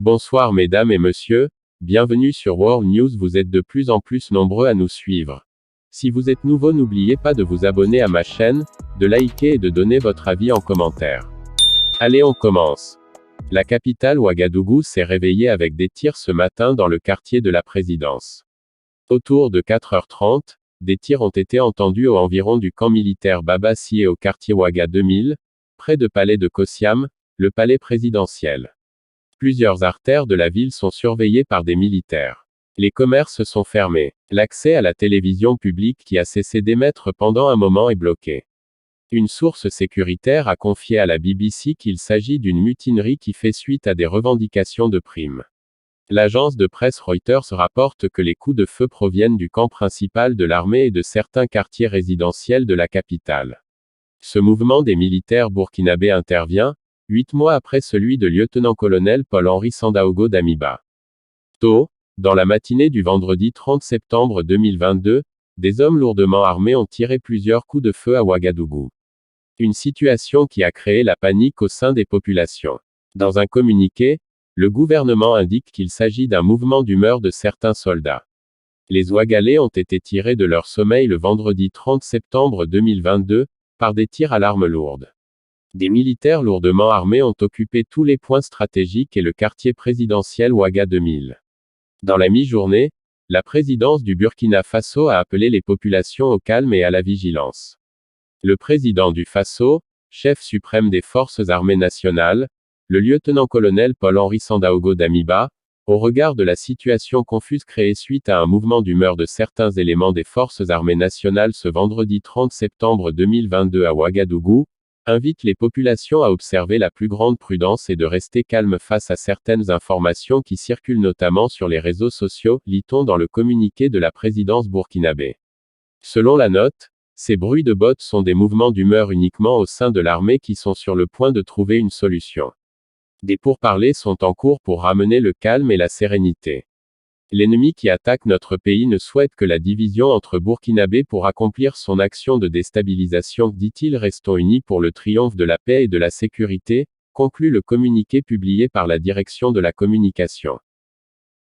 Bonsoir mesdames et messieurs, bienvenue sur World News. Vous êtes de plus en plus nombreux à nous suivre. Si vous êtes nouveau, n'oubliez pas de vous abonner à ma chaîne, de liker et de donner votre avis en commentaire. Allez, on commence. La capitale Ouagadougou s'est réveillée avec des tirs ce matin dans le quartier de la Présidence. Autour de 4h30, des tirs ont été entendus aux environs du camp militaire Babassi et au quartier Ouaga 2000, près de palais de Kossiam, le palais présidentiel. Plusieurs artères de la ville sont surveillées par des militaires. Les commerces sont fermés. L'accès à la télévision publique qui a cessé d'émettre pendant un moment est bloqué. Une source sécuritaire a confié à la BBC qu'il s'agit d'une mutinerie qui fait suite à des revendications de primes. L'agence de presse Reuters rapporte que les coups de feu proviennent du camp principal de l'armée et de certains quartiers résidentiels de la capitale. Ce mouvement des militaires burkinabés intervient 8 mois après celui de lieutenant-colonel Paul-Henri Sandaogo Damiba. Tôt, dans la matinée du vendredi 30 septembre 2022, des hommes lourdement armés ont tiré plusieurs coups de feu à Ouagadougou. Une situation qui a créé la panique au sein des populations. Dans un communiqué, le gouvernement indique qu'il s'agit d'un mouvement d'humeur de certains soldats. Les Ouagalais ont été tirés de leur sommeil le vendredi 30 septembre 2022, par des tirs à l'arme lourde. Des militaires lourdement armés ont occupé tous les points stratégiques et le quartier présidentiel Ouaga 2000. Dans la mi-journée, la présidence du Burkina Faso a appelé les populations au calme et à la vigilance. Le président du Faso, chef suprême des forces armées nationales, le lieutenant-colonel Paul-Henri Sandaogo Damiba, au regard de la situation confuse créée suite à un mouvement d'humeur de certains éléments des forces armées nationales ce vendredi 30 septembre 2022 à Ouagadougou, invite les populations à observer la plus grande prudence et de rester calme face à certaines informations qui circulent notamment sur les réseaux sociaux, lit-on dans le communiqué de la présidence burkinabé. Selon la note, ces bruits de bottes sont des mouvements d'humeur uniquement au sein de l'armée qui sont sur le point de trouver une solution. Des pourparlers sont en cours pour ramener le calme et la sérénité. L'ennemi qui attaque notre pays ne souhaite que la division entre Burkinabés pour accomplir son action de déstabilisation, dit-il. Restons unis pour le triomphe de la paix et de la sécurité, conclut le communiqué publié par la direction de la communication.